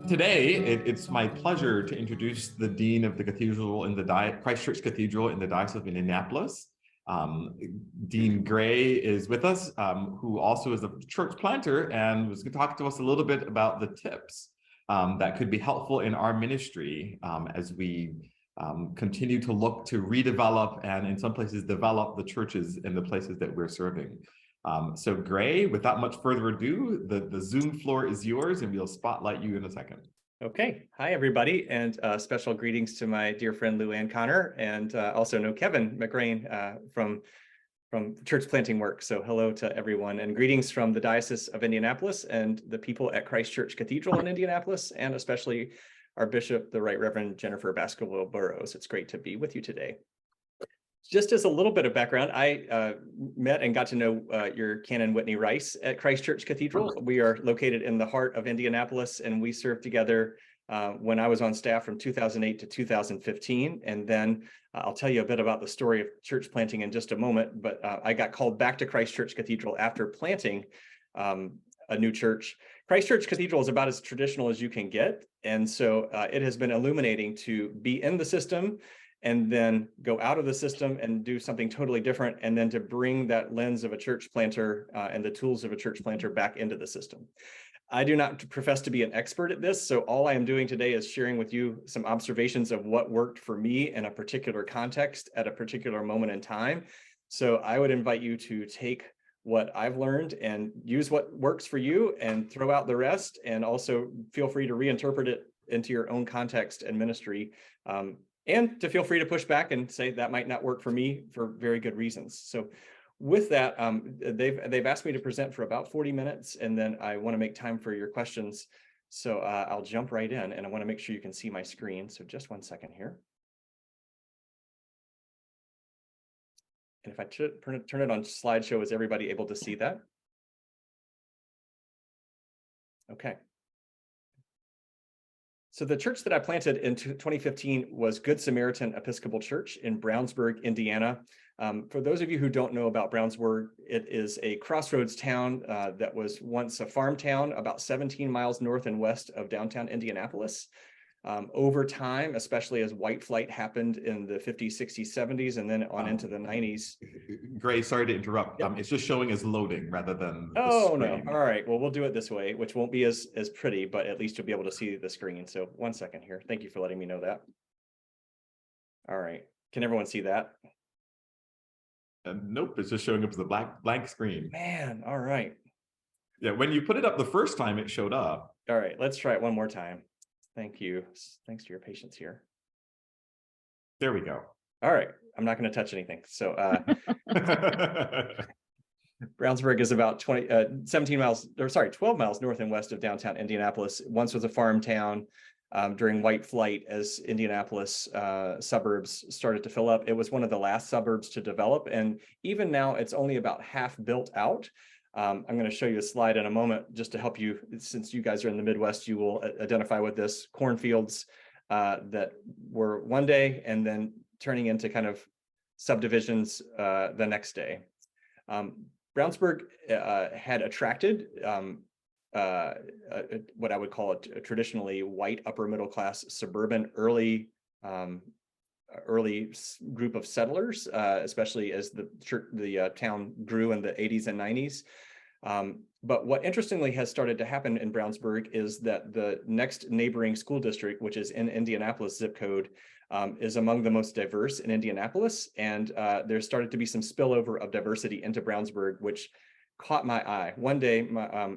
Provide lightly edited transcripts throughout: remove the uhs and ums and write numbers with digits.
Today, it's my pleasure to introduce the Dean of the Cathedral in the Christ Church Cathedral in the Diocese of Indianapolis. Dean Gray is with us, who also is a church planter and was going to talk to us a little bit about the tips that could be helpful in our ministry as we continue to look to redevelop and in some places develop the churches in the places that we're serving. So Gray, without much further ado, the Zoom floor is yours and we'll spotlight you in a second. Okay. Hi, everybody, and special greetings to my dear friend Lou Ann Connor, and also know Kevin McGrain from church planting work. So hello to everyone, and greetings from the Diocese of Indianapolis and the people at Christ Church Cathedral in Indianapolis, and especially our Bishop, the Right Reverend Jennifer Baskerville Burrows. It's great to be with you today. Just as a little bit of background, I met and got to know your Canon Whitney Rice at Christ Church Cathedral. We are located in the heart of Indianapolis, and we served together when I was on staff from 2008 to 2015. And then I'll tell you a bit about the story of church planting in just a moment, but I got called back to Christ Church Cathedral after planting a new church. Christ Church Cathedral is about as traditional as you can get. And so it has been illuminating to be in the system and then go out of the system and do something totally different, and then to bring that lens of a church planter and the tools of a church planter back into the system. I do not profess to be an expert at this, so all I am doing today is sharing with you some observations of what worked for me in a particular context at a particular moment in time. So I would invite you to take what I've learned and use what works for you and throw out the rest, and also feel free to reinterpret it into your own context and ministry. And to feel free to push back and say that might not work for me for very good reasons. So with that, they've asked me to present for about 40 minutes, and then I want to make time for your questions. So I'll jump right in, and I want to make sure you can see my screen. So just one second here. And if I turn it on slideshow, is everybody able to see that? Okay. So the church that I planted in 2015 was Good Samaritan Episcopal Church in Brownsburg, Indiana. For those of you who don't know about Brownsburg, it is a crossroads town that was once a farm town about 17 miles north and west of downtown Indianapolis. Over time, especially as white flight happened in the 50s, 60s, 70s, and then on into the 90s. Gray, sorry to interrupt. Yep. It's just showing as loading rather than the screen. No. All right. Well, we'll do it this way, which won't be as pretty, but at least you'll be able to see the screen. So one second here. Thank you for letting me know that. All right. Can everyone see that? Nope. It's just showing up as a blank screen. Man. All right. Yeah. When you put it up the first time, it showed up. All right. Let's try it one more time. Thank you. Thanks to your patience here. There we go. All right. I'm not going to touch anything. So Brownsburg is about 12 miles north and west of downtown Indianapolis. Once was a farm town. During white flight, as Indianapolis suburbs started to fill up, it was one of the last suburbs to develop. And even now, it's only about half built out. I'm going to show you a slide in a moment just to help you, since you guys are in the Midwest, you will identify with this. Cornfields that were one day and then turning into kind of subdivisions the next day. Brownsburg had attracted what I would call a traditionally white upper middle class suburban early group of settlers, especially as the town grew in the 80s and 90s. But what interestingly has started to happen in Brownsburg is that the next neighboring school district, which is in Indianapolis zip code, is among the most diverse in Indianapolis. And there started to be some spillover of diversity into Brownsburg, which caught my eye. One day,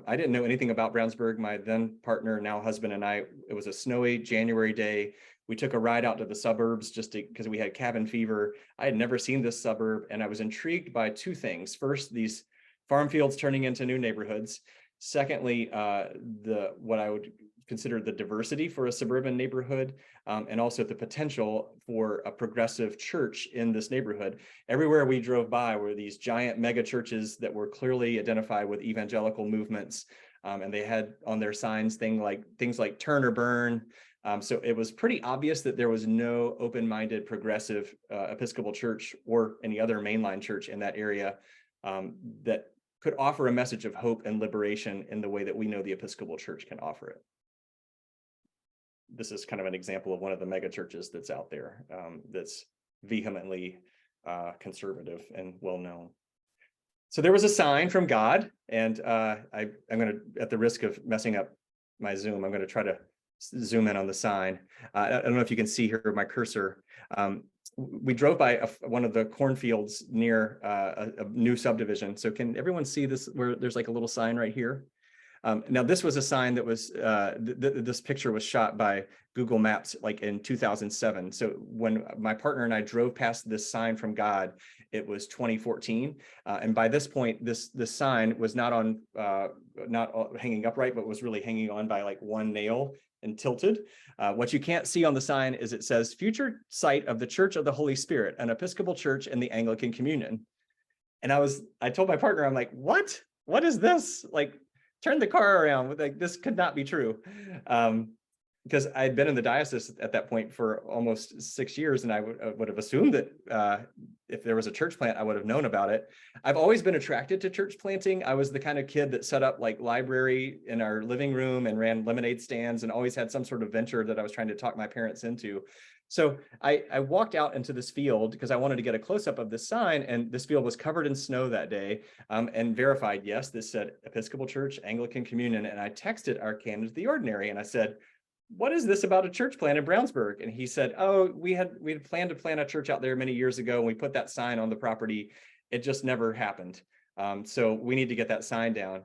I didn't know anything about Brownsburg. My then partner, now husband, and I, it was a snowy January day. We took a ride out to the suburbs just because we had cabin fever. I had never seen this suburb, and I was intrigued by two things. First, these farm fields turning into new neighborhoods. Secondly, what I would consider the diversity for a suburban neighborhood, and also the potential for a progressive church in this neighborhood. Everywhere we drove by were these giant mega churches that were clearly identified with evangelical movements, and they had on their signs things like turn or burn. So it was pretty obvious that there was no open-minded progressive Episcopal church or any other mainline church in that area that could offer a message of hope and liberation in the way that we know the Episcopal Church can offer it. this is kind of an example of one of the mega churches that's out there, that's vehemently conservative and well known. So there was a sign from God, and I'm going to, at the risk of messing up my Zoom, I'm going to try to zoom in on the sign. I don't know if you can see here my cursor. We drove by one of the cornfields near a new subdivision. So can everyone see this, where there's like a little sign right here? Now, this was a sign that was, this picture was shot by Google Maps like in 2007. So when my partner and I drove past this sign from God, it was 2014. And by this point, this sign was not on, not hanging upright, but was really hanging on by like one nail and tilted. What you can't see on the sign is it says, future site of the Church of the Holy Spirit, an Episcopal church in the Anglican Communion. And I told my partner, I'm like, what is this? Like, turn the car around. Like, this could not be true. Because I had been in the diocese at that point for almost 6 years, and I would have assumed that if there was a church plant, I would have known about it. I've always been attracted to church planting. I was the kind of kid that set up like library in our living room and ran lemonade stands and always had some sort of venture that I was trying to talk my parents into. So I walked out into this field because I wanted to get a close-up of this sign, and this field was covered in snow that day, and verified, yes, this said Episcopal Church, Anglican Communion. And I texted our canon to the ordinary and I said, what is this about a church plant in Brownsburg? And he said, oh, we had planned to plant a church out there many years ago, and we put that sign on the property. It just never happened. So we need to get that sign down.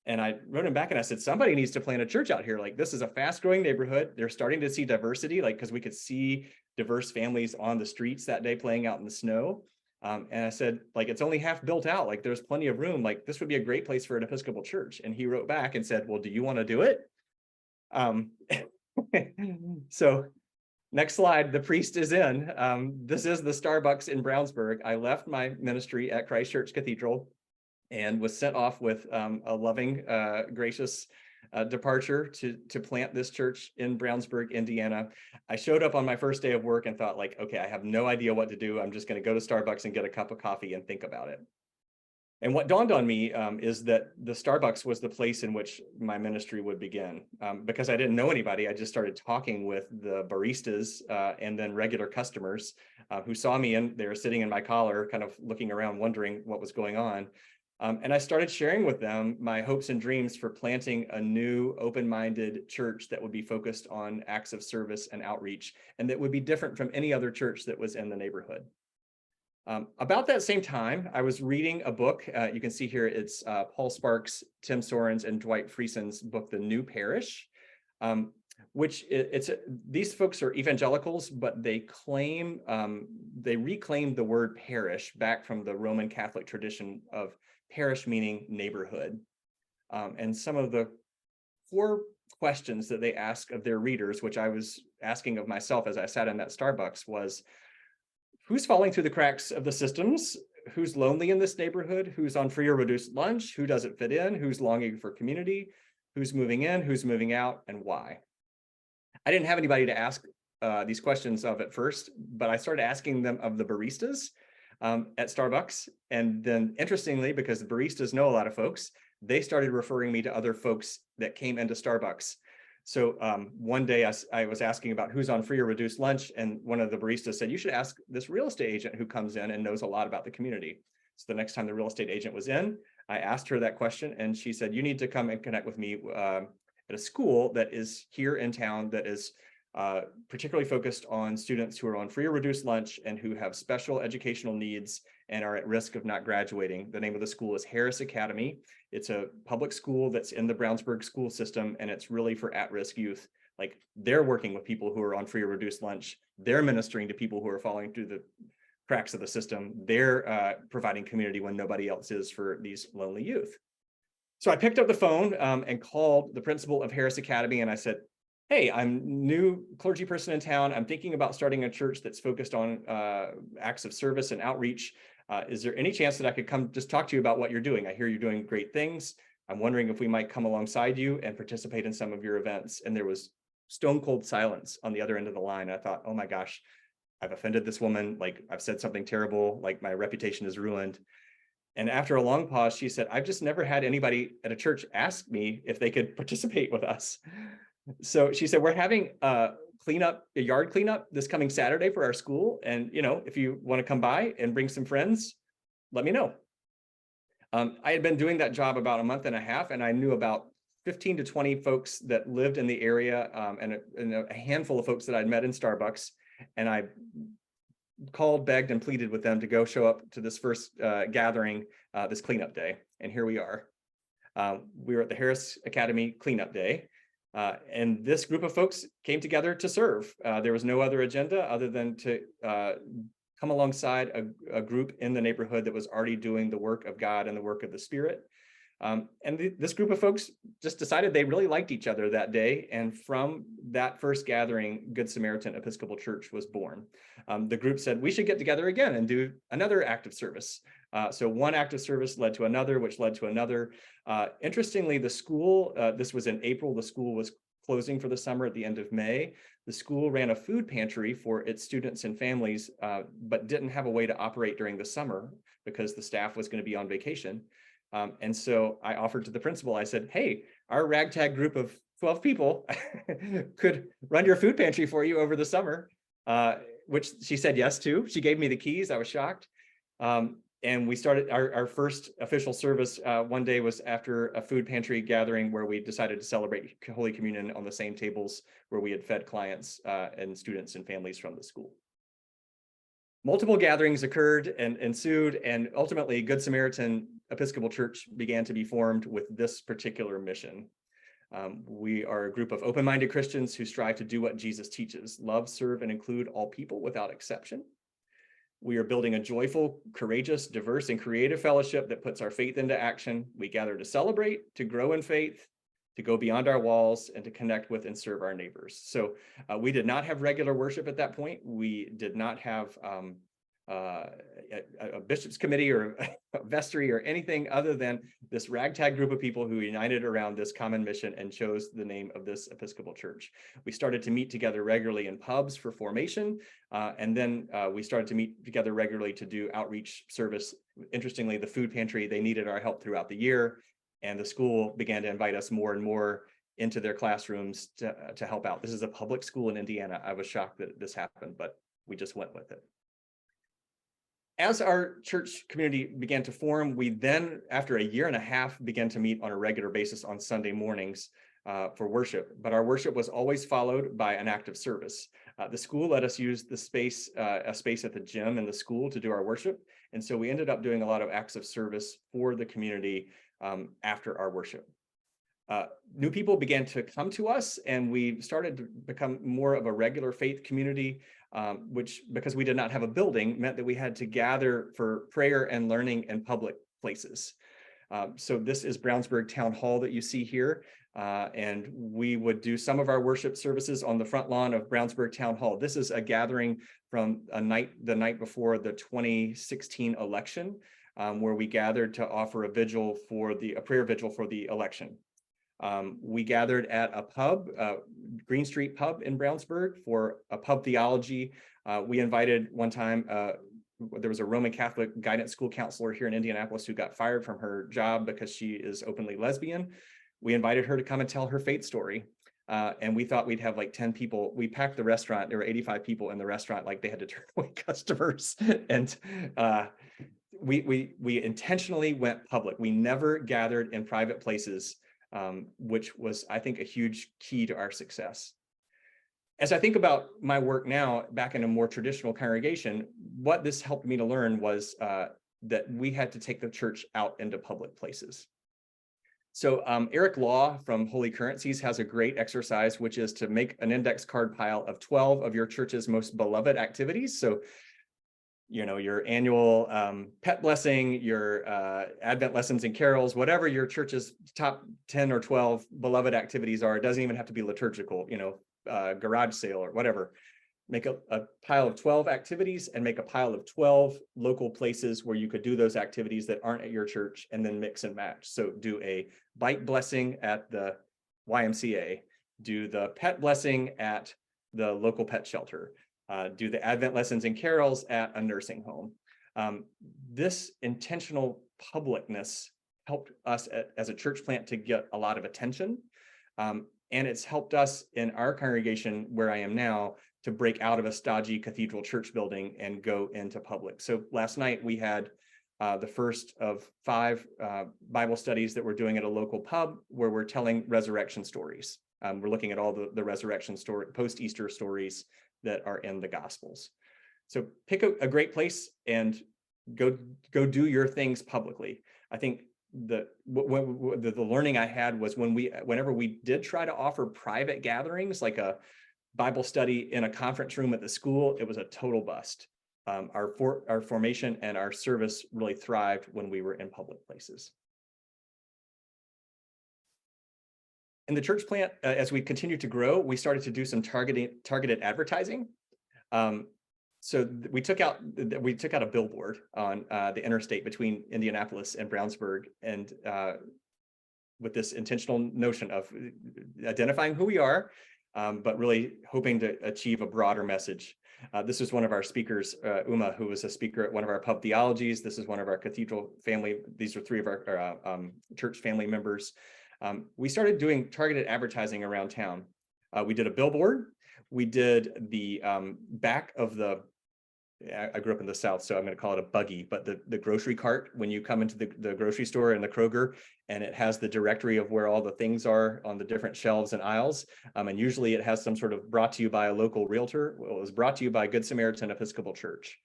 And I wrote him back and I said, somebody needs to plant a church out here. Like, this is a fast growing neighborhood. They're starting to see diversity, like, because we could see diverse families on the streets that day playing out in the snow. And I said, like, it's only half built out. Like, there's plenty of room. Like, this would be a great place for an Episcopal church. And he wrote back and said, well, do you want to do it? So next slide, the priest is in. This is the Starbucks in Brownsburg. I left my ministry at Christ Church Cathedral and was sent off with a loving, gracious departure to plant this church in Brownsburg, Indiana. I showed up on my first day of work and thought, like, okay, I have no idea what to do. I'm just going to go to Starbucks and get a cup of coffee and think about it. And what dawned on me is that the Starbucks was the place in which my ministry would begin. Because I didn't know anybody, I just started talking with the baristas and then regular customers who saw me in there sitting in my collar, kind of looking around, wondering what was going on. And I started sharing with them my hopes and dreams for planting a new open-minded church that would be focused on acts of service and outreach, and that would be different from any other church that was in the neighborhood. About that same time, I was reading a book. You can see here, it's Paul Sparks, Tim Soren's, and Dwight Frieson's book, The New Parish, which these folks are evangelicals, but they reclaim the word parish back from the Roman Catholic tradition of parish meaning neighborhood. And some of the core questions that they ask of their readers, which I was asking of myself as I sat in that Starbucks, was, who's falling through the cracks of the systems? Who's lonely in this neighborhood? Who's on free or reduced lunch? Who doesn't fit in? Who's longing for community? Who's moving in? Who's moving out? And why? I didn't have anybody to ask these questions of at first, but I started asking them of the baristas at Starbucks. And then, interestingly, because the baristas know a lot of folks, they started referring me to other folks that came into Starbucks. So one day I was asking about who's on free or reduced lunch, and one of the baristas said, you should ask this real estate agent who comes in and knows a lot about the community. So the next time the real estate agent was in, I asked her that question, and she said, you need to come and connect with me at a school that is here in town that is particularly focused on students who are on free or reduced lunch and who have special educational needs and are at risk of not graduating. The name of the school is Harris Academy. It's a public school that's in the Brownsburg school system, and it's really for at-risk youth. Like, they're working with people who are on free or reduced lunch. They're ministering to people who are falling through the cracks of the system. They're providing community when nobody else is for these lonely youth. So I picked up the phone and called the principal of Harris Academy, and I said, hey, I'm new clergy person in town. I'm thinking about starting a church that's focused on acts of service and outreach. Is there any chance that I could come just talk to you about what you're doing? I hear you're doing great things. I'm wondering if we might come alongside you and participate in some of your events. And there was stone cold silence on the other end of the line. I thought, oh my gosh, I've offended this woman. Like, I've said something terrible. Like, my reputation is ruined. And after a long pause, she said, I've just never had anybody at a church ask me if they could participate with us. So she said, we're having a yard cleanup this coming Saturday for our school. And, if you want to come by and bring some friends, let me know. I had been doing that job about a month and a half, and I knew about 15 to 20 folks that lived in the area, and a handful of folks that I'd met in Starbucks. And I called, begged, and pleaded with them to go show up to this first gathering, this cleanup day. And here we are. We were at the Harris Academy cleanup day. And this group of folks came together to serve. There was no other agenda other than to come alongside a group in the neighborhood that was already doing the work of God and the work of the Spirit. This group of folks just decided they really liked each other that day. And from that first gathering, Good Samaritan Episcopal Church was born. The group said, we should get together again and do another act of service. So one act of service led to another, which led to another. Interestingly, the school, this was in April, the school was closing for the summer at the end of May. The school ran a food pantry for its students and families, but didn't have a way to operate during the summer because the staff was going to be on vacation. And so I offered to the principal, I said, hey, our ragtag group of 12 people could run your food pantry for you over the summer, which she said yes to. She gave me the keys. I was shocked. And we started our first official service one day was after a food pantry gathering where we decided to celebrate Holy Communion on the same tables where we had fed clients and students and families from the school. Multiple gatherings occurred and ensued, and ultimately Good Samaritan Episcopal Church began to be formed with this particular mission. We are a group of open-minded Christians who strive to do what Jesus teaches: love, serve, and include all people without exception. We are building a joyful, courageous, diverse, and creative fellowship that puts our faith into action. We gather to celebrate, to grow in faith, to go beyond our walls, and to connect with and serve our neighbors. So we did not have regular worship at that point. We did not have a bishop's committee or a vestry or anything other than this ragtag group of people who united around this common mission and chose the name of this Episcopal Church. We started to meet together regularly in pubs for formation, and then we started to meet together regularly to do outreach service. Interestingly, the food pantry, they needed our help throughout the year, and the school began to invite us more and more into their classrooms to help out. This is a public school in Indiana. I was shocked that this happened, but we just went with it. As our church community began to form, we then, after a year and a half, began to meet on a regular basis on Sunday mornings for worship. But our worship was always followed by an act of service. The school let us use the space, a space at the gym in the school to do our worship. And so we ended up doing a lot of acts of service for the community after our worship. New people began to come to us, and we started to become more of a regular faith community, which, because we did not have a building, meant that we had to gather for prayer and learning in public places. So this is Brownsburg Town Hall that you see here, and we would do some of our worship services on the front lawn of Brownsburg Town Hall. This is a gathering from the night before the 2016 election, where we gathered to offer a prayer vigil for the election. We gathered at a pub, Green Street Pub in Brownsburg, for a pub theology. We invited one time, there was a Roman Catholic guidance school counselor here in Indianapolis who got fired from her job because she is openly lesbian. We invited her to come and tell her faith story. And we thought we'd have like 10 people. We packed the restaurant. There were 85 people in the restaurant, like they had to turn away customers. And we intentionally went public. We never gathered in private places, which was, I think, a huge key to our success. As I think about my work now back in a more traditional congregation, what this helped me to learn was that we had to take the church out into public places. So Eric Law from Holy Currencies has a great exercise, which is to make an index card pile of 12 of your church's most beloved activities. So, your annual pet blessing, your Advent lessons and carols, whatever your church's top 10 or 12 beloved activities are. It doesn't even have to be liturgical, garage sale or whatever. Make a pile of 12 activities and make a pile of 12 local places where you could do those activities that aren't at your church, and then mix and match. So do a bike blessing at the YMCA, do the pet blessing at the local pet shelter, do the Advent lessons and carols at a nursing home. This intentional publicness helped us as a church plant to get a lot of attention. And it's helped us in our congregation where I am now to break out of a stodgy cathedral church building and go into public. So last night we had the first of 5 Bible studies that we're doing at a local pub where we're telling resurrection stories. We're looking at all the resurrection story, post-Easter stories that are in the Gospels. So pick a great place and go do your things publicly. I think the learning I had was whenever we did try to offer private gatherings, like a Bible study in a conference room at the school, it was a total bust. Our formation and our service really thrived when we were in public places. In the church plant, as we continued to grow, we started to do some targeted advertising. So we took out a billboard on the interstate between Indianapolis and Brownsburg, and with this intentional notion of identifying who we are, but really hoping to achieve a broader message. This was one of our speakers, Uma, who was a speaker at one of our pub theologies. This is one of our cathedral family. These are 3 of our church family members. We started doing targeted advertising around town. We did a billboard. We did the back of I grew up in the South, so I'm going to call it a buggy, but the grocery cart, when you come into the grocery store and the Kroger, and it has the directory of where all the things are on the different shelves and aisles. And usually it has some sort of brought to you by a local realtor. Well, it was brought to you by Good Samaritan Episcopal Church.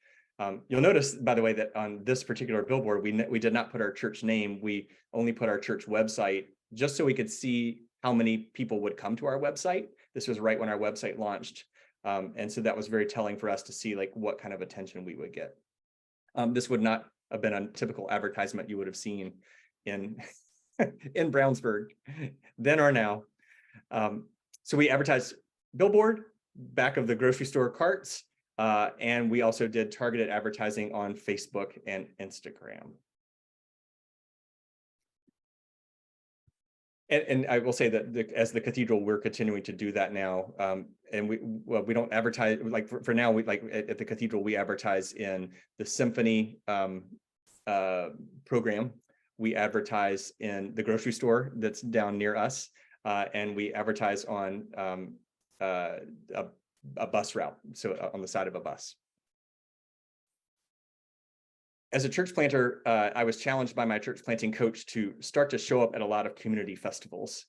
You'll notice, by the way, that on this particular billboard, we did not put our church name. We only put our church website, just so we could see how many people would come to our website. This was right when our website launched. And so that was very telling for us to see like what kind of attention we would get. This would not have been a typical advertisement you would have seen in in Brownsburg then or now. So we advertised billboard, back of the grocery store carts, and we also did targeted advertising on Facebook and Instagram. And I will say that as the cathedral, we're continuing to do that now. And we don't advertise, like for now, we like at the cathedral, we advertise in the symphony program. We advertise in the grocery store that's down near us. And we advertise on a bus route, so on the side of a bus. As a church planter, I was challenged by my church planting coach to start to show up at a lot of community festivals.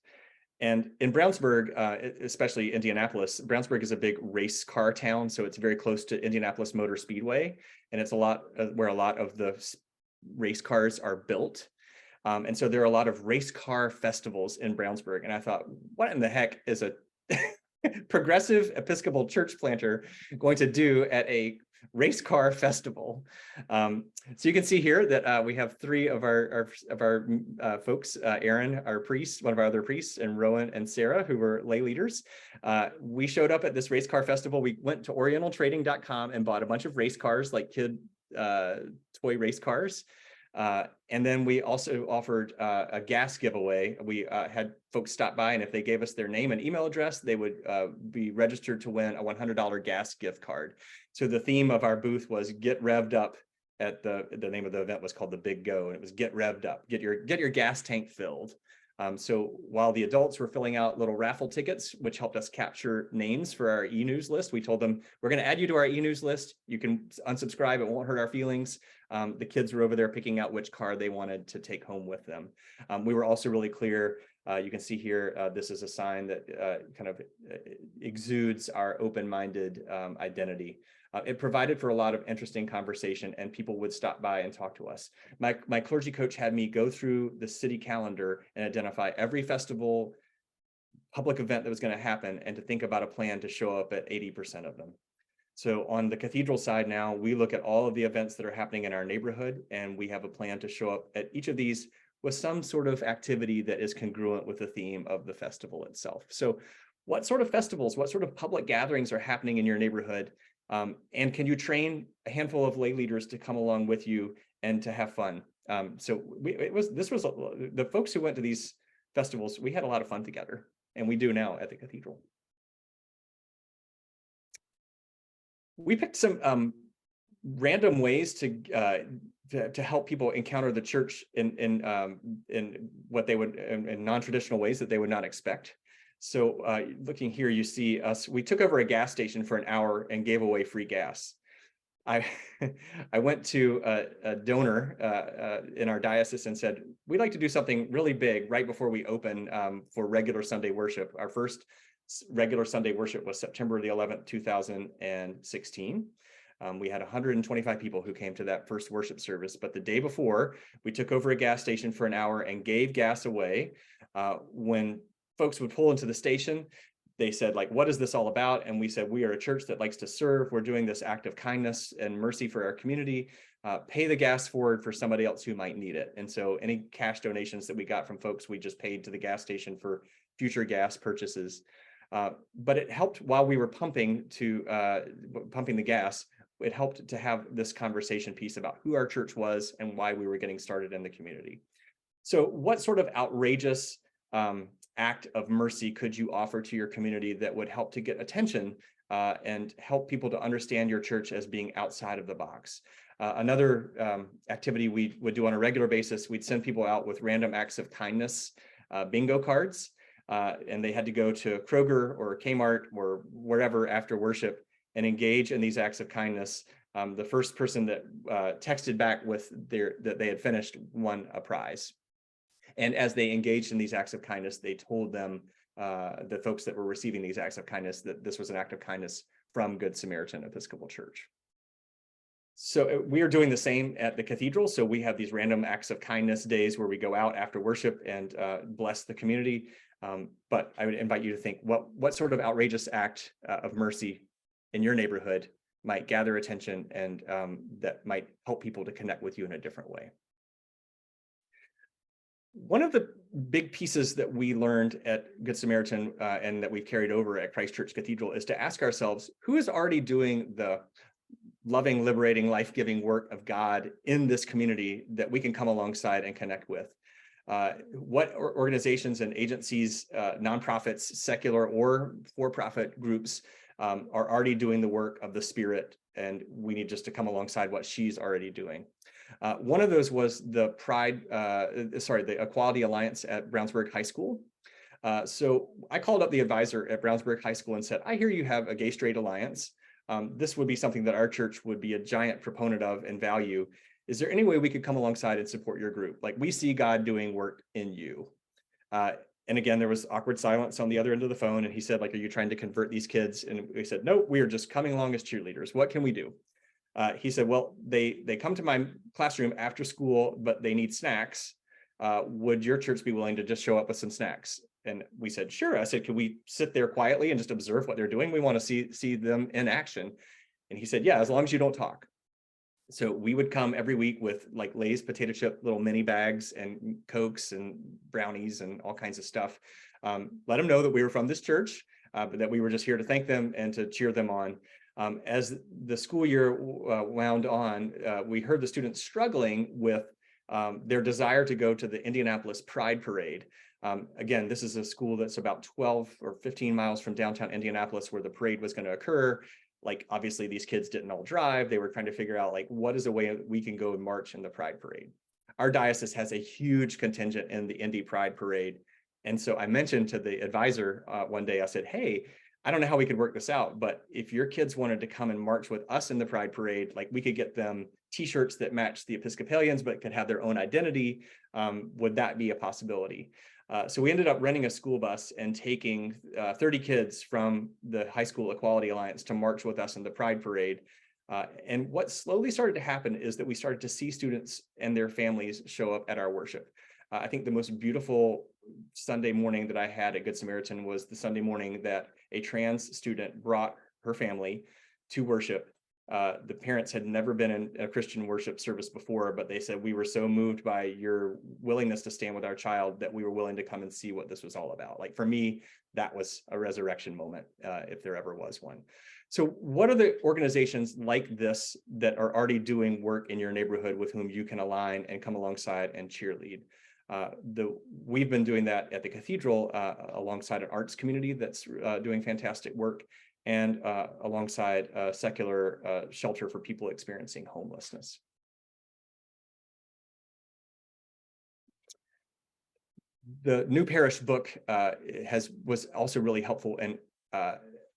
And in Brownsburg, especially Indianapolis, Brownsburg is a big race car town, so it's very close to Indianapolis Motor Speedway, and it's a lot where a lot of the race cars are built. And so there are a lot of race car festivals in Brownsburg. And I thought, what in the heck is a progressive Episcopal church planter going to do at a race car festival? So you can see here that we have 3 of our folks, Aaron, our priest, one of our other priests, and Rowan and Sarah, who were lay leaders. We showed up at this race car festival. We went to orientaltrading.com and bought a bunch of race cars, like kid toy race cars. And then we also offered a gas giveaway. We had folks stop by, and if they gave us their name and email address, they would be registered to win a $100 gas gift card. So the theme of our booth was "Get Revved Up." At the name of the event was called the Big Go, and it was "Get Revved Up," get your gas tank filled. So while the adults were filling out little raffle tickets, which helped us capture names for our e-news list, we told them, we're going to add you to our e-news list. You can unsubscribe. It won't hurt our feelings. The kids were over there picking out which car they wanted to take home with them. We were also really clear. You can see here, this is a sign that kind of exudes our open-minded identity. It provided for a lot of interesting conversation, and people would stop by and talk to us. My clergy coach had me go through the city calendar and identify every festival, public event that was going to happen, and to think about a plan to show up at 80% of them. So on the cathedral side now, we look at all of the events that are happening in our neighborhood, and we have a plan to show up at each of these with some sort of activity that is congruent with the theme of the festival itself. So what sort of festivals, what sort of public gatherings are happening in your neighborhood? And can you train a handful of lay leaders to come along with you and to have fun? So the folks who went to these festivals, we had a lot of fun together, and we do now at the cathedral. We picked some random ways to help people encounter the church in what they would in non-traditional ways that they would not expect. So looking here, you see us, we took over a gas station for an hour and gave away free gas. I I went to a donor in our diocese and said, we'd like to do something really big right before we open for regular Sunday worship. Our first regular Sunday worship was September the 11th, 2016. We had 125 people who came to that first worship service, but the day before, we took over a gas station for an hour and gave gas away. When folks would pull into the station, they said, like, what is this all about? And we said, we are a church that likes to serve. We're doing this act of kindness and mercy for our community. Pay the gas forward for somebody else who might need it. And so any cash donations that we got from folks, we just paid to the gas station for future gas purchases. But it helped while we were pumping the gas. It helped to have this conversation piece about who our church was and why we were getting started in the community. So what sort of outrageous act of mercy could you offer to your community that would help to get attention and help people to understand your church as being outside of the box? Another activity we would do on a regular basis, we'd send people out with random acts of kindness bingo cards, and they had to go to Kroger or Kmart or wherever after worship and engage in these acts of kindness. The first person that texted back with that they had finished won a prize. And as they engaged in these acts of kindness, they told them, the folks that were receiving these acts of kindness, that this was an act of kindness from Good Samaritan Episcopal Church. So we are doing the same at the cathedral. So we have these random acts of kindness days where we go out after worship and bless the community. But I would invite you to think, what sort of outrageous act of mercy in your neighborhood might gather attention and that might help people to connect with you in a different way. One of the big pieces that we learned at Good Samaritan and that we've carried over at Christ Church Cathedral is to ask ourselves, who is already doing the loving, liberating, life-giving work of God in this community that we can come alongside and connect with? What organizations and agencies, nonprofits, secular or for-profit groups are already doing the work of the Spirit, and we need just to come alongside what she's already doing. One of those was the the Equality Alliance at Brownsburg High School. So I called up the advisor at Brownsburg High School and said, I hear you have a gay-straight alliance. This would be something that our church would be a giant proponent of and value. Is there any way we could come alongside and support your group? Like, we see God doing work in you. And again, there was awkward silence on the other end of the phone. And he said, like, are you trying to convert these kids? And we said, no, we are just coming along as cheerleaders. What can we do? He said, well, they come to my classroom after school, but they need snacks. Would your church be willing to just show up with some snacks? And we said, sure. I said, can we sit there quietly and just observe what they're doing? We want to see them in action. And he said, yeah, as long as you don't talk. So we would come every week with like Lay's potato chip little mini bags and Cokes and brownies and all kinds of stuff. Let them know that we were from this church, but that we were just here to thank them and to cheer them on. As the school year wound on, we heard the students struggling with their desire to go to the Indianapolis Pride Parade. Again, this is a school that's about 12 or 15 miles from downtown Indianapolis where the parade was going to occur. Like, obviously, these kids didn't all drive. They were trying to figure out, like, what is a way we can go and march in the Pride Parade? Our diocese has a huge contingent in the Indy Pride Parade. And so I mentioned to the advisor one day, I said, hey, I don't know how we could work this out, but if your kids wanted to come and march with us in the Pride Parade, like, we could get them t-shirts that match the Episcopalians, but could have their own identity. Would that be a possibility? So we ended up renting a school bus and taking 30 kids from the High School Equality Alliance to march with us in the Pride Parade. And what slowly started to happen is that we started to see students and their families show up at our worship. I think the most beautiful Sunday morning that I had at Good Samaritan was the Sunday morning that a trans student brought her family to worship. The parents had never been in a Christian worship service before, but they said, we were so moved by your willingness to stand with our child that we were willing to come and see what this was all about. Like, for me, that was a resurrection moment, if there ever was one. So what are the organizations like this that are already doing work in your neighborhood with whom you can align and come alongside and cheerlead? We've been doing that at the cathedral alongside an arts community that's doing fantastic work, and alongside a secular shelter for people experiencing homelessness. The New Parish book was also really helpful in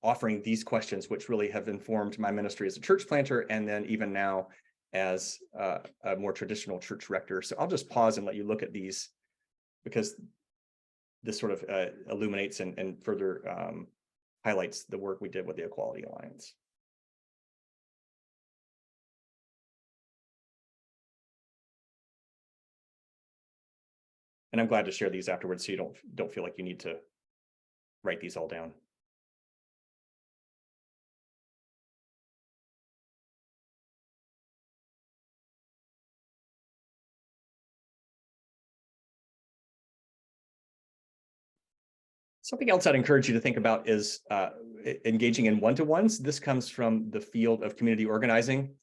offering these questions, which really have informed my ministry as a church planter, and then even now as a more traditional church rector. So I'll just pause and let you look at these, because this sort of illuminates and further highlights the work we did with the Equality Alliance. And I'm glad to share these afterwards, so you don't feel like you need to write these all down. Something else I'd encourage you to think about is engaging in one-to-ones. This comes from the field of community organizing,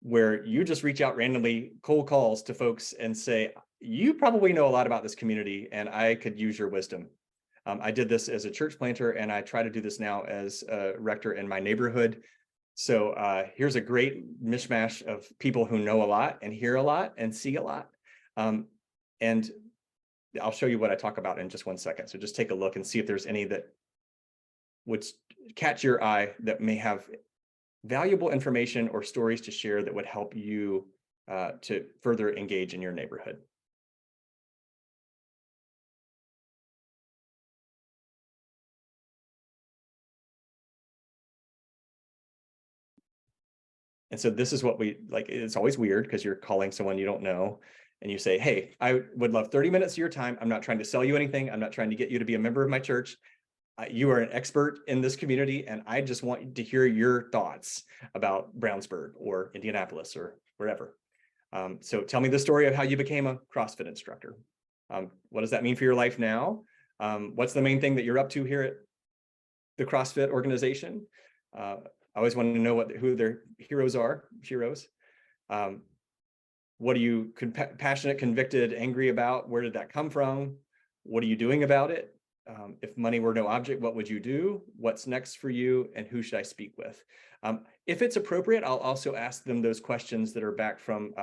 where you just reach out randomly, cold calls to folks and say, you probably know a lot about this community and I could use your wisdom. I did this as a church planter, and I try to do this now as a rector in my neighborhood. So here's a great mishmash of people who know a lot and hear a lot and see a lot. And I'll show you what I talk about in just one second. So just take a look and see if there's any that would catch your eye that may have valuable information or stories to share that would help you to further engage in your neighborhood. And so this is what we like. It's always weird because you're calling someone you don't know and you say, hey, I would love 30 minutes of your time. I'm not trying to sell you anything. I'm not trying to get you to be a member of my church. You are an expert in this community, and I just want to hear your thoughts about Brownsburg or Indianapolis or wherever. So tell me the story of how you became a CrossFit instructor. What does that mean for your life now? What's the main thing that you're up to here at the CrossFit organization? I always want to know who their heroes are. What are you passionate, convicted, angry about? Where did that come from? What are you doing about it? If money were no object, what would you do? What's next for you? And who should I speak with? If it's appropriate, I'll also ask them those questions that are back from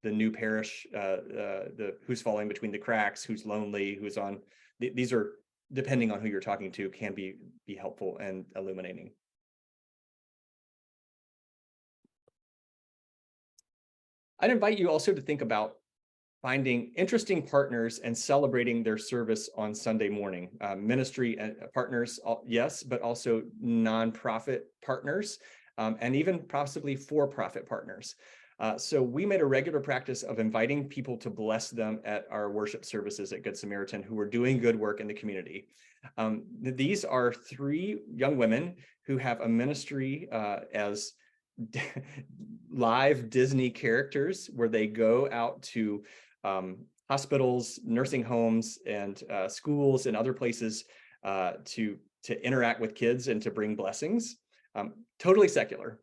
the new parish, the who's falling between the cracks, who's lonely, who's on. These are, depending on who you're talking to, can be helpful and illuminating. I'd invite you also to think about finding interesting partners and celebrating their service on Sunday morning. Ministry partners, yes, but also nonprofit partners, and even possibly for-profit partners. So we made a regular practice of inviting people to bless them at our worship services at Good Samaritan who were doing good work in the community. These are 3 young women who have a ministry as live Disney characters, where they go out to hospitals, nursing homes, and schools and other places to interact with kids and to bring blessings. Totally secular.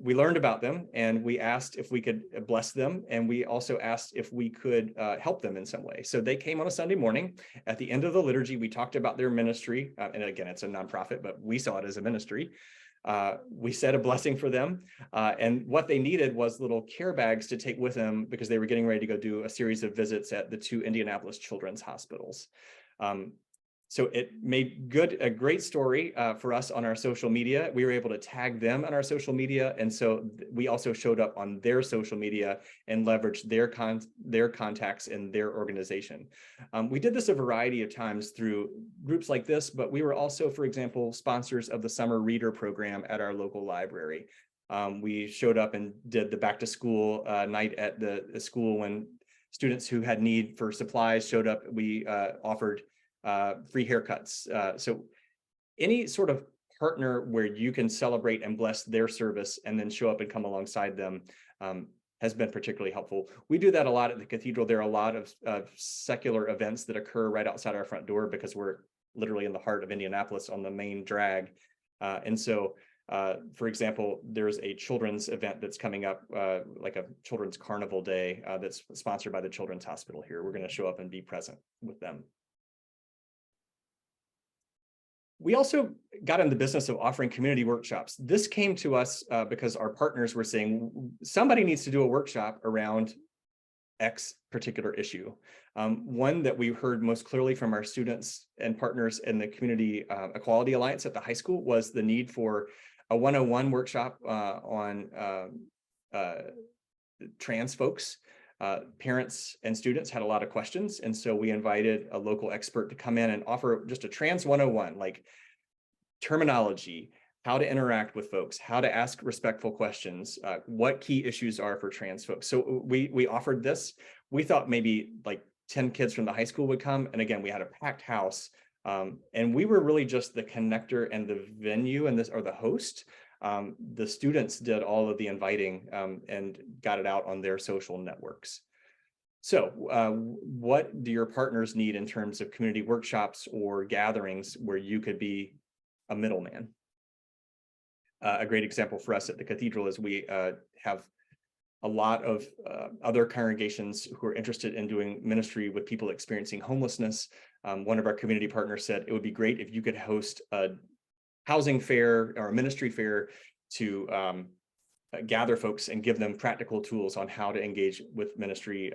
We learned about them, and we asked if we could bless them, and we also asked if we could help them in some way. So they came on a Sunday morning. At the end of the liturgy, we talked about their ministry, and again, it's a nonprofit, but we saw it as a ministry. We said a blessing for them, and what they needed was little care bags to take with them because they were getting ready to go do a series of visits at the 2 Indianapolis children's hospitals. So it made a great story for us on our social media. We were able to tag them on our social media, and so we also showed up on their social media and leveraged their contacts in their organization. We did this a variety of times through groups like this, but we were also, for example, sponsors of the summer reader program at our local library. We showed up and did the back to school night at the school when students who had need for supplies showed up. We offered free haircuts. So any sort of partner where you can celebrate and bless their service and then show up and come alongside them has been particularly helpful. We do that a lot at the cathedral. There are a lot of secular events that occur right outside our front door because we're literally in the heart of Indianapolis on the main drag. And so, for example, there's a children's event that's coming up, like a children's carnival day that's sponsored by the Children's Hospital here. We're going to show up and be present with them. We also got in the business of offering community workshops. This came to us because our partners were saying somebody needs to do a workshop around X particular issue. One that we heard most clearly from our students and partners in the Community Equality Alliance at the high school was the need for a 101 workshop on trans folks. Parents and students had a lot of questions, and so we invited a local expert to come in and offer just a trans 101, like terminology, how to interact with folks, how to ask respectful questions, what key issues are for trans folks. So we offered this. We thought maybe like 10 kids from the high school would come, and again, we had a packed house, and we were really just the connector and the venue and the host. The students did all of the inviting and got it out on their social networks. So what do your partners need in terms of community workshops or gatherings where you could be a middleman? A great example for us at the cathedral is we have a lot of other congregations who are interested in doing ministry with people experiencing homelessness. One of our community partners said it would be great if you could host a housing fair or a ministry fair to gather folks and give them practical tools on how to engage with ministry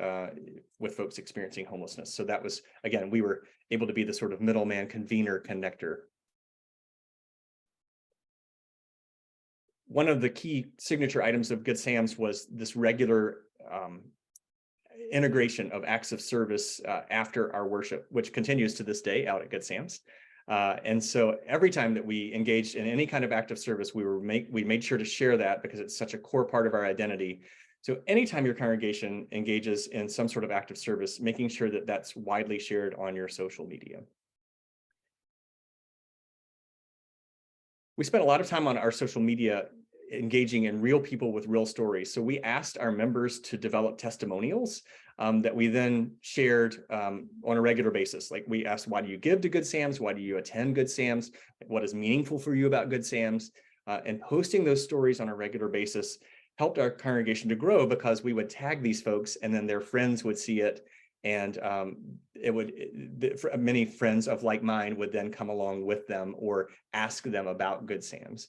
with folks experiencing homelessness. So that was, again, we were able to be the sort of middleman, convener, connector. One of the key signature items of Good Sam's was this regular integration of acts of service after our worship, which continues to this day out at Good Sam's. And so every time that we engaged in any kind of act of service, we made sure to share that because it's such a core part of our identity. So anytime your congregation engages in some sort of act of service, making sure that that's widely shared on your social media. We spent a lot of time on our social media engaging in real people with real stories. So we asked our members to develop testimonials that we then shared on a regular basis. Like we asked, why do you give to Good Sam's? Why do you attend Good Sam's? What is meaningful for you about Good Sam's? And posting those stories on a regular basis helped our congregation to grow because we would tag these folks and then their friends would see it. And many friends of like mind would then come along with them or ask them about Good Sam's.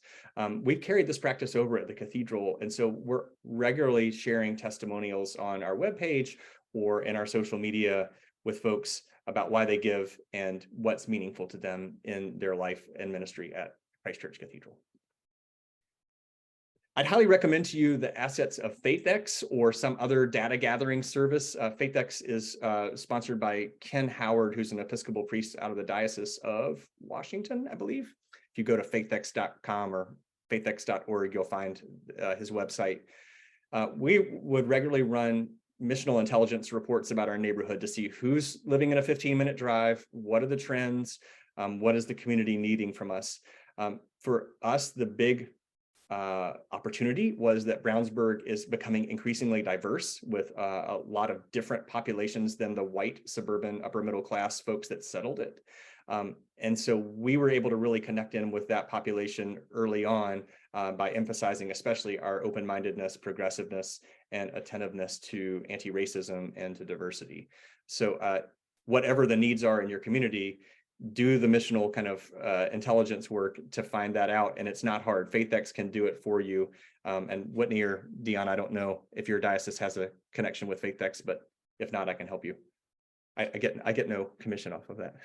We've carried this practice over at the cathedral, and so we're regularly sharing testimonials on our webpage or in our social media with folks about why they give and what's meaningful to them in their life and ministry at Christ Church Cathedral. I'd highly recommend to you the assets of FaithX or some other data gathering service. FaithX is sponsored by Ken Howard, who's an Episcopal priest out of the Diocese of Washington, I believe. If you go to faithx.com or faithx.org, you'll find his website. We would regularly run missional intelligence reports about our neighborhood to see who's living in a 15-minute drive, what are the trends, what is the community needing from us. For us, the big opportunity was that Brownsburg is becoming increasingly diverse with a lot of different populations than the white suburban upper middle class folks that settled it. And so we were able to really connect in with that population early on by emphasizing especially our open-mindedness, progressiveness, and attentiveness to anti-racism and to diversity. So whatever the needs are in your community, do the missional kind of intelligence work to find that out. And it's not hard. FaithX can do it for you. And Whitney or Dion, I don't know if your diocese has a connection with FaithX, but if not, I can help you. I get no commission off of that.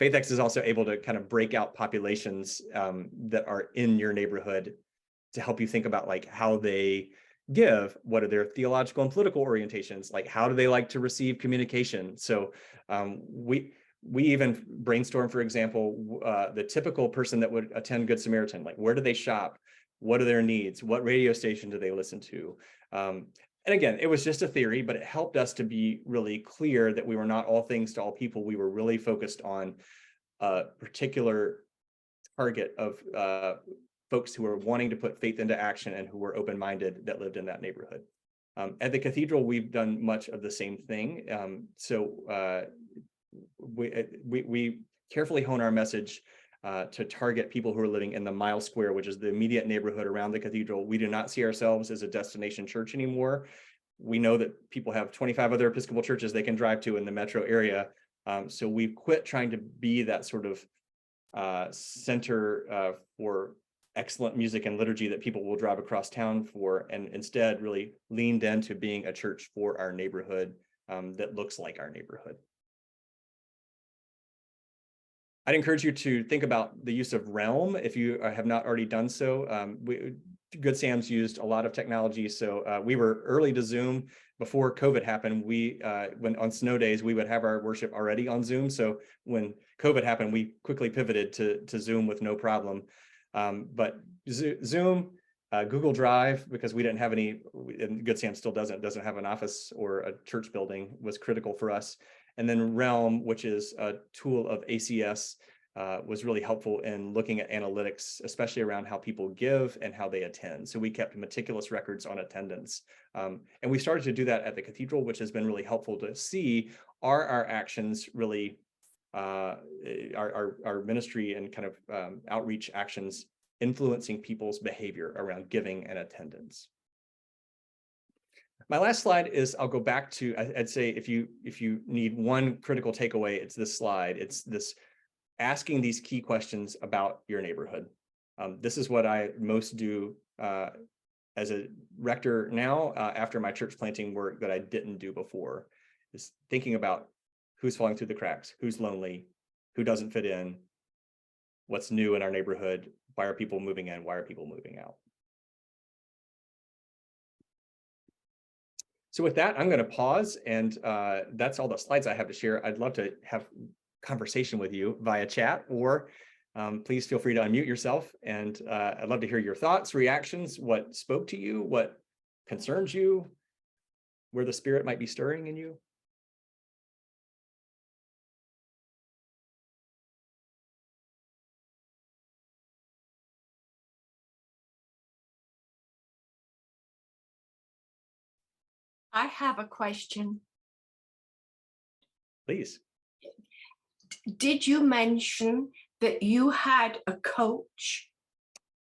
FaithX is also able to kind of break out populations that are in your neighborhood to help you think about like how they give, what are their theological and political orientations, like how do they like to receive communication. So we even brainstorm, for example, the typical person that would attend Good Samaritan, like where do they shop, what are their needs, what radio station do they listen to. And again, it was just a theory, but it helped us to be really clear that we were not all things to all people. We were really focused on a particular target of folks who were wanting to put faith into action and who were open-minded that lived in that neighborhood. At the cathedral, we've done much of the same thing. We carefully hone our message to target people who are living in the Mile Square, which is the immediate neighborhood around the cathedral. We do not see ourselves as a destination church anymore. We know that people have 25 other Episcopal churches they can drive to in the metro area. So we've quit trying to be that sort of center for excellent music and liturgy that people will drive across town for, and instead really leaned into being a church for our neighborhood that looks like our neighborhood. I'd encourage you to think about the use of Realm if you have not already done so. Good Sam's used a lot of technology, so we were early to Zoom. Before COVID happened, when on snow days, we would have our worship already on Zoom. So when COVID happened, we quickly pivoted to Zoom with no problem. But Zoom, Google Drive, because we didn't have any, and Good Sam still doesn't have an office or a church building, was critical for us. And then Realm, which is a tool of ACS, was really helpful in looking at analytics, especially around how people give and how they attend. So we kept meticulous records on attendance. And we started to do that at the cathedral, which has been really helpful to see, are our actions really, our ministry and kind of outreach actions influencing people's behavior around giving and attendance. My last slide is, I'll go back to, I'd say if you need one critical takeaway, it's this slide. It's this asking these key questions about your neighborhood. This is what I most do as a rector now, after my church planting work that I didn't do before, is thinking about who's falling through the cracks, who's lonely, who doesn't fit in, what's new in our neighborhood, why are people moving in, why are people moving out. So with that, I'm going to pause, and that's all the slides I have to share. I'd love to have conversation with you via chat, or please feel free to unmute yourself. And I'd love to hear your thoughts, reactions, what spoke to you, what concerns you, where the Spirit might be stirring in you. I have a question. Please. Did you mention that you had a coach?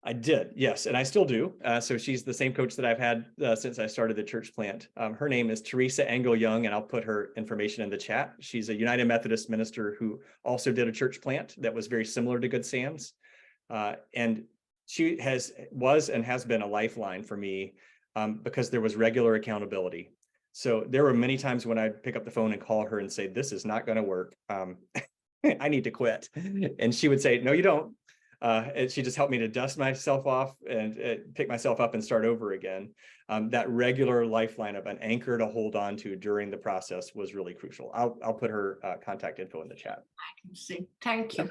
I did, yes, and I still do. So she's the same coach that I've had since I started the church plant. Her name is Teresa Engel-Young, and I'll put her information in the chat. She's a United Methodist minister who also did a church plant that was very similar to Good Sam's. And she was and has been a lifeline for me because there was regular accountability. So there were many times when I'd pick up the phone and call her and say, this is not going to work. I need to quit. And she would say, no, you don't. And she just helped me to dust myself off and pick myself up and start over again. That regular lifeline of an anchor to hold on to during the process was really crucial. I'll put her contact info in the chat. I can see. Thank you.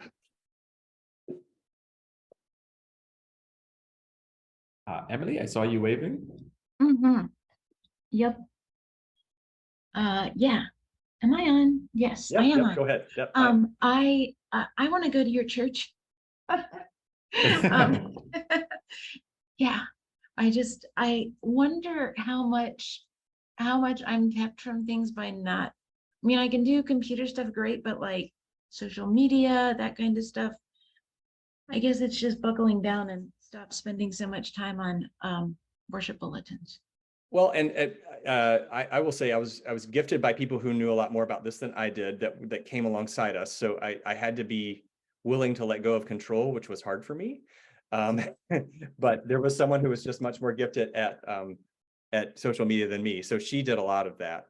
Emily, I saw you waving. Mm-hmm. Yep. Yeah. Am I on? Yes, Yep, I am yep, on. go ahead. Yep, I want to go to your church. Yeah. I wonder how much I'm kept from things by not. I mean, I can do computer stuff great, but like social media, that kind of stuff, I guess it's just buckling down and stop spending so much time on worship bulletins. Well, and I will say I was gifted by people who knew a lot more about this than I did that came alongside us. So I had to be willing to let go of control, which was hard for me. But there was someone who was just much more gifted at social media than me. So she did a lot of that.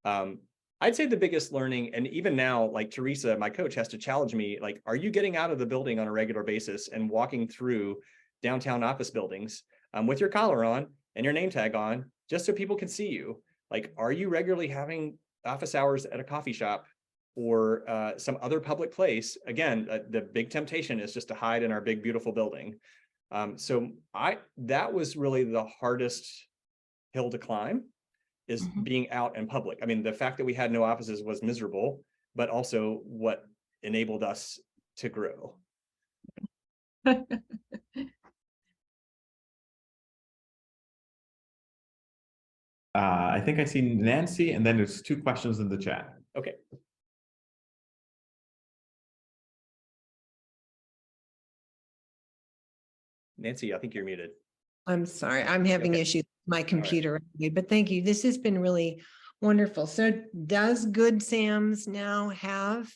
I'd say the biggest learning, and even now, like Teresa, my coach, has to challenge me, like, are you getting out of the building on a regular basis and walking through downtown office buildings with your collar on and your name tag on, just so people can see you? Like, are you regularly having office hours at a coffee shop or some other public place? Again, the big temptation is just to hide in our big, beautiful building. So that was really the hardest hill to climb, is being out in public. I mean, the fact that we had no offices was miserable, but also what enabled us to grow. I think I see Nancy, and then there's 2 questions in the chat. Okay. Nancy, I think you're muted. I'm sorry, I'm having issues with my computer, but thank you. This has been really wonderful. So does Good Sam's now have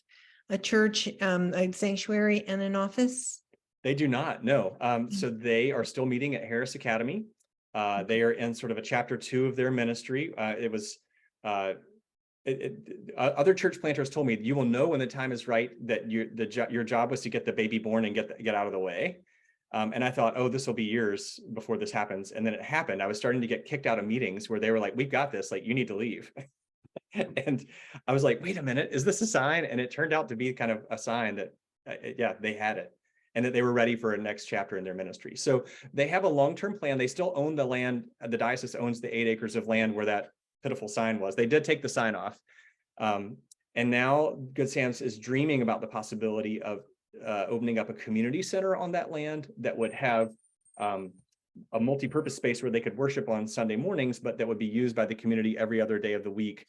a church, a sanctuary and an office? They do not, no. So they are still meeting at Harris Academy. They are in sort of a chapter 2 of their ministry. Other church planters told me, you will know when the time is right that your job was to get the baby born and get out of the way. And I thought, oh, this will be years before this happens. And then it happened. I was starting to get kicked out of meetings where they were like, we've got this, like, you need to leave. And I was like, wait a minute, is this a sign? And it turned out to be kind of a sign that, yeah, they had it and that they were ready for a next chapter in their ministry. So they have a long-term plan. They still own the land. The diocese owns the 8 acres of land where that pitiful sign was. They did take the sign off. And now Good Sam's is dreaming about the possibility of opening up a community center on that land that would have a multi-purpose space where they could worship on Sunday mornings, but that would be used by the community every other day of the week.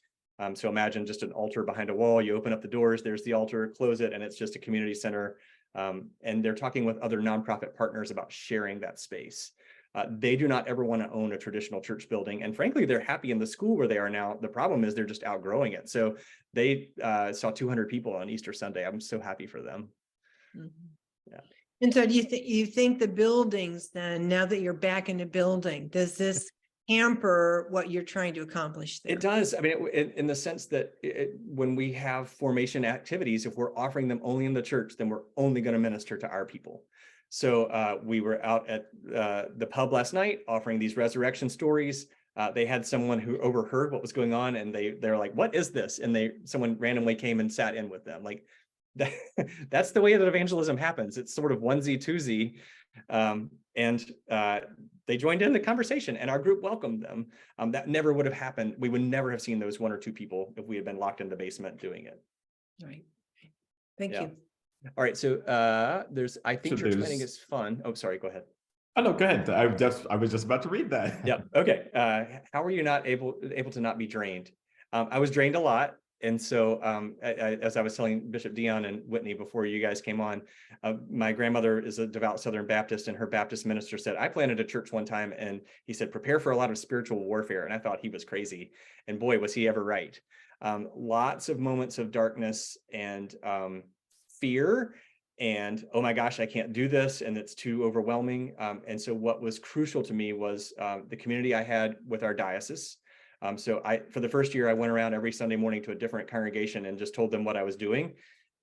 So imagine just an altar behind a wall, you open up the doors, there's the altar, close it, and it's just a community center. And they're talking with other nonprofit partners about sharing that space. They do not ever want to own a traditional church building. And frankly, they're happy in the school where they are now. The problem is they're just outgrowing it. So they saw 200 people on Easter Sunday. I'm so happy for them. Yeah. And so do you think the buildings then, now that you're back in the building, does this hamper what you're trying to accomplish there? It does. I mean, in the sense that when we have formation activities, if we're offering them only in the church, then we're only going to minister to our people. So we were out at the pub last night offering these resurrection stories. They had someone who overheard what was going on, and they're like, what is this? And someone randomly came and sat in with them. Like, that's the way that evangelism happens. It's sort of onesie twosie. And they joined in the conversation, and our group welcomed them. That never would have happened. We would never have seen those 1 or 2 people if we had been locked in the basement doing it. Right. Thank you. All right. So I think church planting is fun. Oh, sorry. Go ahead. Oh, no, go ahead. I was just about to read that. Yeah. Okay. How are you not able to not be drained? I was drained a lot. And so as I was telling Bishop Dion and Whitney before you guys came on, my grandmother is a devout Southern Baptist, and her Baptist minister said, I planted a church one time, and he said, prepare for a lot of spiritual warfare. And I thought he was crazy. And boy, was he ever right. Lots of moments of darkness and fear and, oh my gosh, I can't do this, and it's too overwhelming. And so what was crucial to me was the community I had with our diocese. So for the first year, I went around every Sunday morning to a different congregation and just told them what I was doing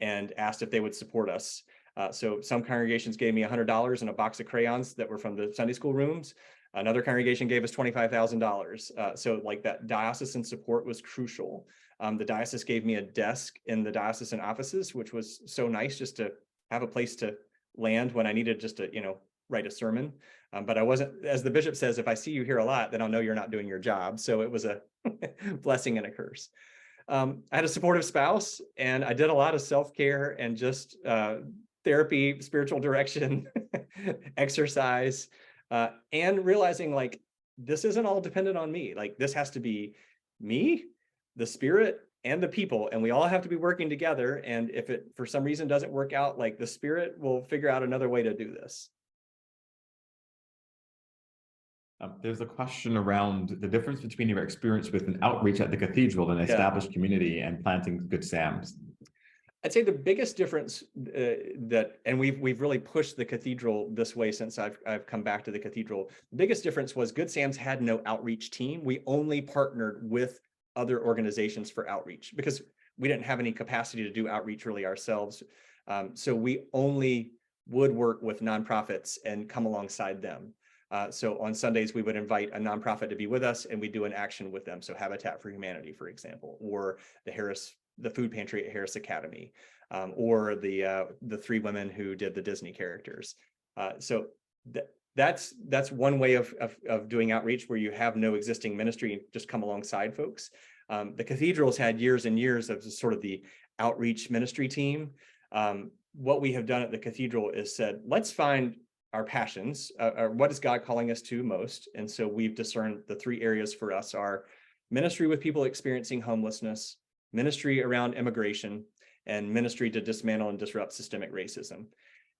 and asked if they would support us. So some congregations gave me $100 and a box of crayons that were from the Sunday school rooms. Another congregation gave us $25,000. So like that diocesan support was crucial. The diocese gave me a desk in the diocesan offices, which was so nice just to have a place to land when I needed just to, write a sermon. But I wasn't, as the bishop says, if I see you here a lot, then I'll know you're not doing your job. So it was a blessing and a curse. I had a supportive spouse, and I did a lot of self-care and just therapy, spiritual direction, exercise, and realizing like, this isn't all dependent on me. Like, this has to be me, the Spirit, and the people, and we all have to be working together. And if it for some reason doesn't work out, like, the Spirit will figure out another way to do this. There's a question around the difference between your experience with an outreach at the cathedral and established community and planting Good Sam's. I'd say the biggest difference and we've really pushed the cathedral this way since I've come back to the cathedral. The biggest difference was Good Sam's had no outreach team. We only partnered with other organizations for outreach because we didn't have any capacity to do outreach really ourselves. So we only would work with nonprofits and come alongside them. So on Sundays, we would invite a nonprofit to be with us, and we do an action with them. So Habitat for Humanity, for example, or the food pantry at Harris Academy, or the 3 women who did the Disney characters. So that's one way of doing outreach where you have no existing ministry and just come alongside folks. The cathedrals had years and years of sort of the outreach ministry team. What we have done at the cathedral is said, let's find our passions, or what is God calling us to most? And so we've discerned the 3 areas for us are ministry with people experiencing homelessness, ministry around immigration, and ministry to dismantle and disrupt systemic racism.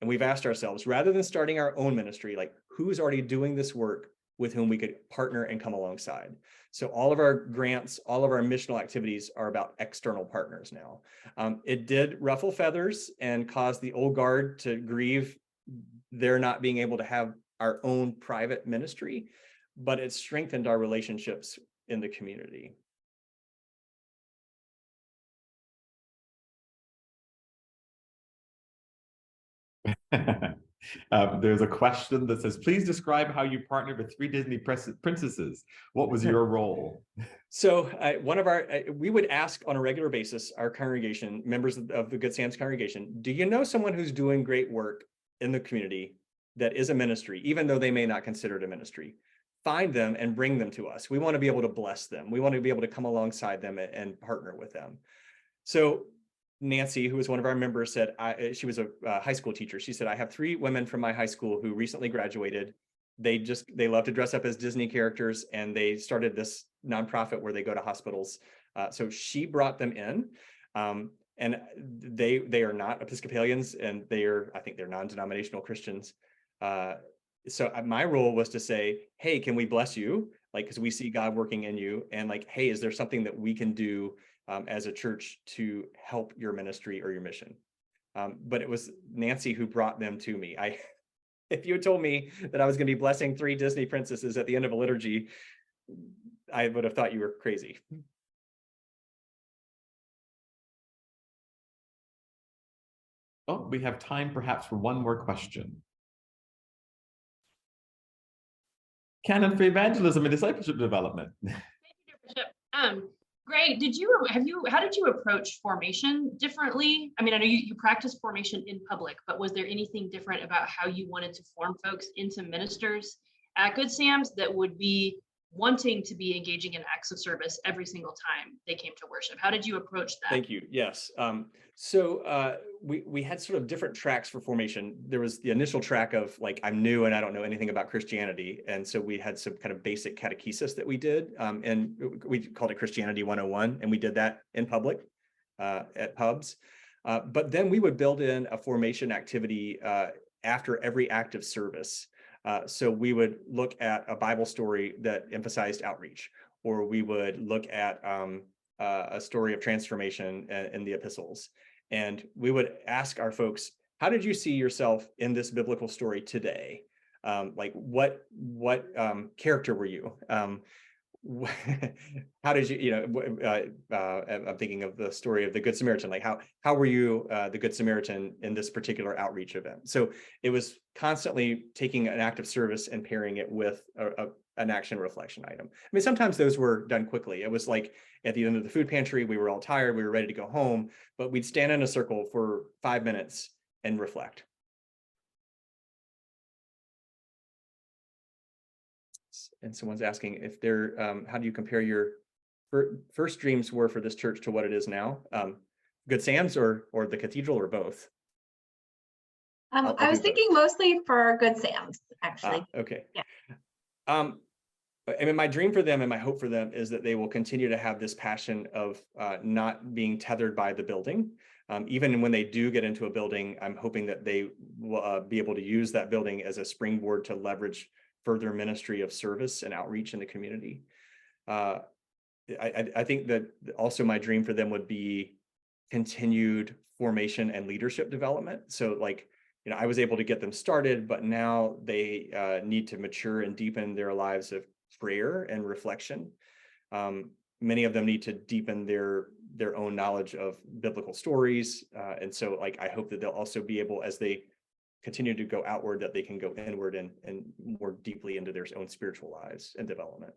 And we've asked ourselves, rather than starting our own ministry, like, who's already doing this work with whom we could partner and come alongside? So all of our grants, all of our missional activities are about external partners now. It did ruffle feathers and cause the old guard to grieve they're not being able to have our own private ministry, but it's strengthened our relationships in the community. There's a question that says, please describe how you partnered with 3 Disney princesses. What was your role? So we would ask on a regular basis, our congregation, members of the Good Sam's congregation, do you know someone who's doing great work in the community that is a ministry, even though they may not consider it a ministry? Find them and bring them to us. We want to be able to bless them. We want to be able to come alongside them and partner with them. So Nancy, who was one of our members, said, she was a high school teacher. She said, I have 3 women from my high school who recently graduated. They love to dress up as Disney characters, and they started this nonprofit where they go to hospitals. So she brought them in, and they are not Episcopalians, and I think they're non-denominational Christians. So my role was to say, hey, can we bless you? Like, because we see God working in you, and like, hey, is there something that we can do as a church to help your ministry or your mission? But it was Nancy who brought them to me. If you had told me that I was going to be blessing 3 Disney princesses at the end of a liturgy, I would have thought you were crazy. Oh, we have time perhaps for one more question. Canon for Evangelism and Discipleship Development. Thank you, Bishop. Gray, how did you approach formation differently? I mean, I know you practice formation in public, but was there anything different about how you wanted to form folks into ministers at Good Sam's that would be wanting to be engaging in acts of service every single time they came to worship? How did you approach that? Thank you. Yes. So we had sort of different tracks for formation. There was the initial track of like, I'm new and I don't know anything about Christianity. And so we had some kind of basic catechesis that we did. And we called it Christianity 101. And we did that in public at pubs. But then we would build in a formation activity after every act of service. So we would look at a Bible story that emphasized outreach, or we would look at a story of transformation in the epistles. And we would ask our folks, how did you see yourself in this biblical story today? Like what character were you? How did I'm thinking of the story of the Good Samaritan, like how were you the Good Samaritan in this particular outreach event? So it was constantly taking an act of service and pairing it with an action reflection item. I mean, sometimes those were done quickly. It was like at the end of the food pantry, we were all tired, we were ready to go home, but we'd stand in a circle for 5 minutes and reflect. And someone's asking if how do you compare your first dreams were for this church to what it is now? Good Sam's or the cathedral, or both? I was thinking mostly for Good Sam's, actually. Okay. Yeah. I mean, my dream for them and my hope for them is that they will continue to have this passion of not being tethered by the building. Even when they do get into a building, I'm hoping that they will be able to use that building as a springboard to leverage further ministry of service and outreach in the community. I think that also my dream for them would be continued formation and leadership development. So like, I was able to get them started, but now they need to mature and deepen their lives of prayer and reflection. Many of them need to deepen their own knowledge of biblical stories. And so like, I hope that they'll also be able, as they continue to go outward, that they can go inward and more deeply into their own spiritual lives and development.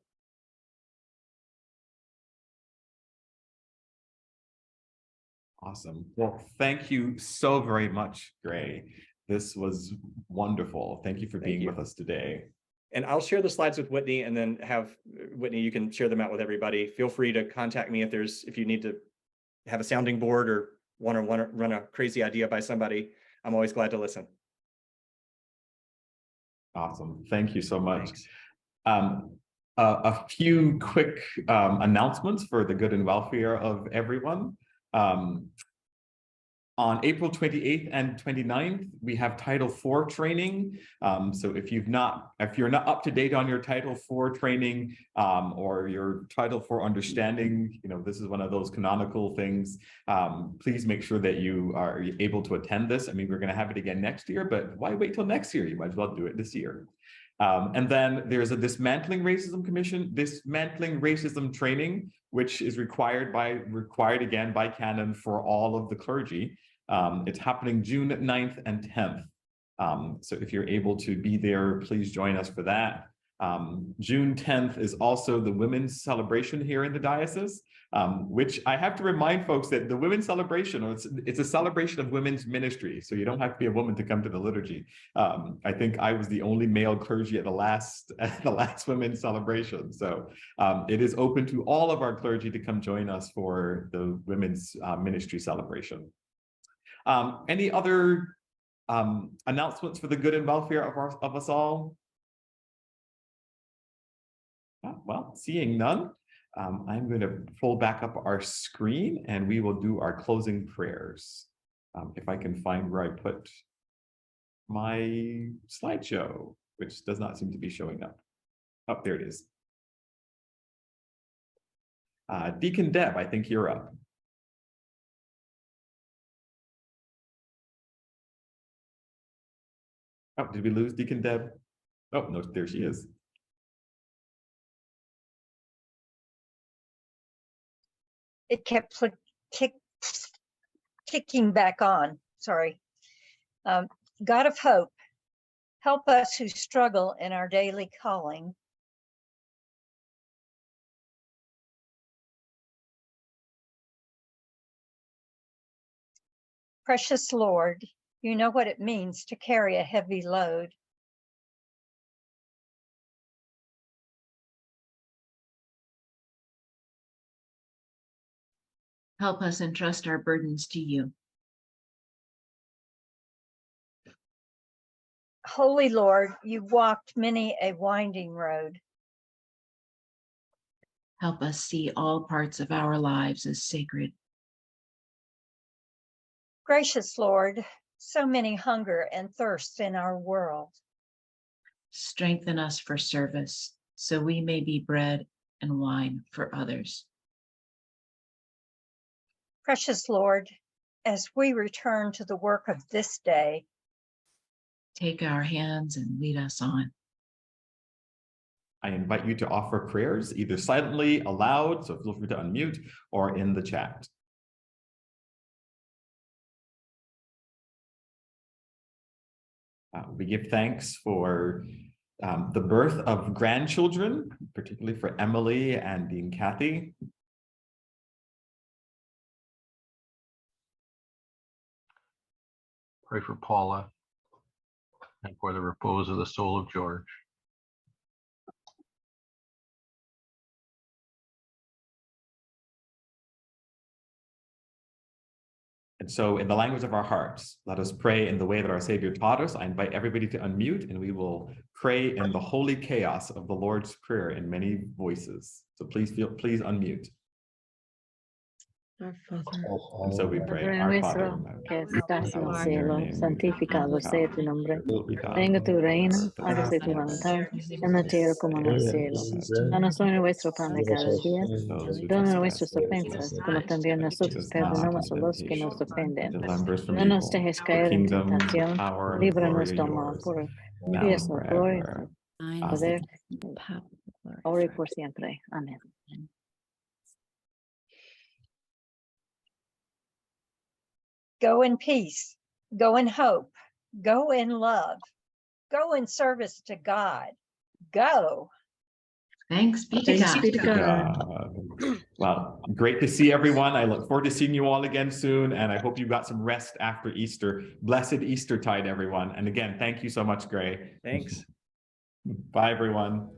Awesome. Well, thank you so very much, Gray. This was wonderful. Thank you for being with us today. And I'll share the slides with Whitney, and then have Whitney, you can share them out with everybody. Feel free to contact me if you need to have a sounding board or want to run a crazy idea by somebody. I'm always glad to listen. Awesome. Thank you so much. A few quick announcements for the good and welfare of everyone. On April 28th and 29th, we have Title IV training. So if you're not up to date on your Title IV training or your Title IV understanding, this is one of those canonical things. Please make sure that you are able to attend this. I mean, we're going to have it again next year, but why wait till next year? You might as well do it this year. And then there's a Dismantling Racism Commission, Dismantling Racism training, which is required again by canon for all of the clergy. It's happening June 9th and 10th. So if you're able to be there, please join us for that. June 10th is also the women's celebration here in the diocese, which I have to remind folks that the women's celebration, it's a celebration of women's ministry. So you don't have to be a woman to come to the liturgy. I think I was the only male clergy at the last women's celebration. So it is open to all of our clergy to come join us for the women's ministry celebration. Any other announcements for the good and welfare of us all? Well, seeing none, I'm going to pull back up our screen and we will do our closing prayers. If I can find where I put my slideshow, which does not seem to be showing up. Oh, there it is. Deacon Deb, I think you're up. Oh, did we lose Deacon Deb? Oh, no, there she is. It kept kicking back on, sorry. God of hope, help us who struggle in our daily calling. Precious Lord, you know what it means to carry a heavy load. Help us entrust our burdens to you. Holy Lord, you walked many a winding road. Help us see all parts of our lives as sacred. Gracious Lord, so many hunger and thirst in our world. Strengthen us for service, so we may be bread and wine for others. Precious Lord, as we return to the work of this day, take our hands and lead us on. I invite you to offer prayers either silently, aloud, so feel free to unmute, or in the chat. We give thanks for the birth of grandchildren, particularly for Emily and Dean Kathy. Pray for Paula and for the repose of the soul of George. And so in the language of our hearts, let us pray in the way that our Savior taught us. I invite everybody to unmute and we will pray in the holy chaos of the Lord's Prayer in many voices. So please unmute. Our Father, And so we pray, our Father, que estás en el cielo, santificado sea tu nombre. Venga tu reino, hágase tu voluntad, en la tierra como en el cielo. Danos hoy nuestro pan de cada día. Perdona nuestras ofensas, como también nosotros perdonamos a los que nos ofenden. No nos dejes caer en tentación, líbranos del mal, por Dios la gloria, poder, ahora y por siempre. Amén. go in peace, go in hope, go in love, go in service to God. Go. Thanks be to God. Well, great to see everyone. I look forward to seeing you all again soon, and I hope you got some rest after Easter. Blessed Eastertide, everyone. And again, thank you so much, Gray. Thanks. Bye, everyone.